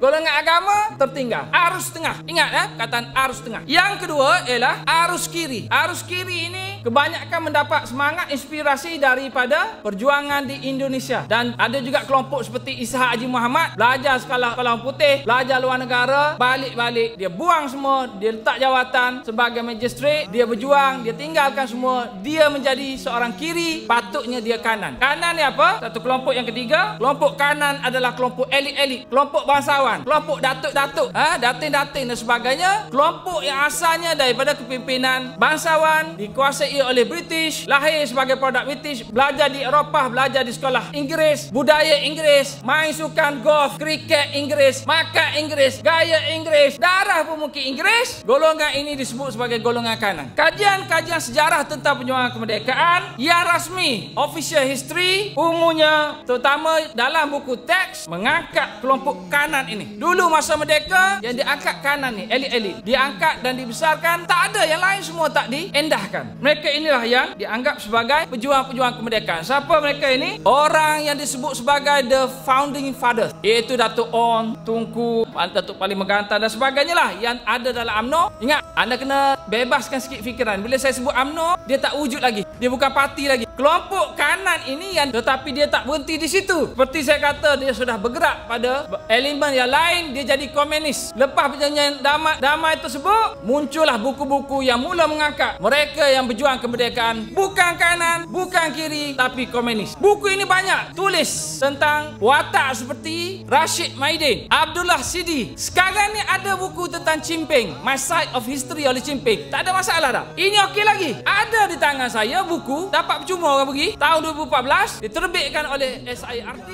Golongan agama tertinggal. Arus tengah. Ingat ya, kataan arus tengah. Yang kedua ialah arus kiri. Arus kiri ini kebanyakan mendapat semangat inspirasi daripada perjuangan di Indonesia. Dan ada juga kelompok seperti Ishak Haji Muhammad, belajar sekolah orang putih, belajar luar negara, balik-balik dia buang semua, dia letak jawatan sebagai magistrate, dia berjuang, dia tinggalkan semua, dia menjadi seorang kiri, patutnya dia kanan. Kanan ni apa? Satu kelompok yang ketiga, kelompok kanan adalah kelompok elit-elit, kelompok bangsawan, kelompok datuk-datuk, datin-datin dan sebagainya, kelompok yang asalnya daripada kepimpinan bangsawan, dikuasai oleh British, lahir sebagai produk British, belajar di Eropah, belajar di sekolah Inggeris, budaya Inggeris, main sukan golf, kriket Inggeris, makan Inggeris, gaya Inggeris, darah pun mungkin Inggeris. Golongan ini disebut sebagai golongan kanan. Kajian-kajian sejarah tentang perjuangan kemerdekaan yang rasmi, official history, umumnya terutama dalam buku teks mengangkat kelompok kanan ini. Dulu masa merdeka yang diangkat kanan ni, elit-elit, diangkat dan dibesarkan, tak ada yang lain, semua tak diendahkan. Mereka inilah yang dianggap sebagai pejuang-pejuang kemerdekaan. Siapa mereka ini? Orang yang disebut sebagai the founding fathers, iaitu Datuk On, Tunku, Datuk Paling Megantar dan sebagainya lah yang ada dalam UMNO. Ingat, anda kena bebaskan sikit fikiran. Bila saya sebut UMNO, dia tak wujud lagi, dia bukan parti lagi. Kelompok kanan ini yang, tetapi dia tak berhenti di situ. Seperti saya kata, dia sudah bergerak pada elemen yang lain, dia jadi komunis. Lepas perjanjian damai tersebut, muncullah buku-buku yang mula mengangkat mereka yang berjuang kemerdekaan bukan kanan, bukan kiri, tapi komunis. Buku ini banyak tulis tentang watak seperti Rashid Maidin, Abdullah Sidi. Sekarang ni ada buku tentang Chimping, My Side of History oleh Chimping. Tak ada masalah dah. Ini okey lagi. Ada di tangan saya buku, dapat percuma orang pergi, tahun 2014, diterbitkan oleh SIRT.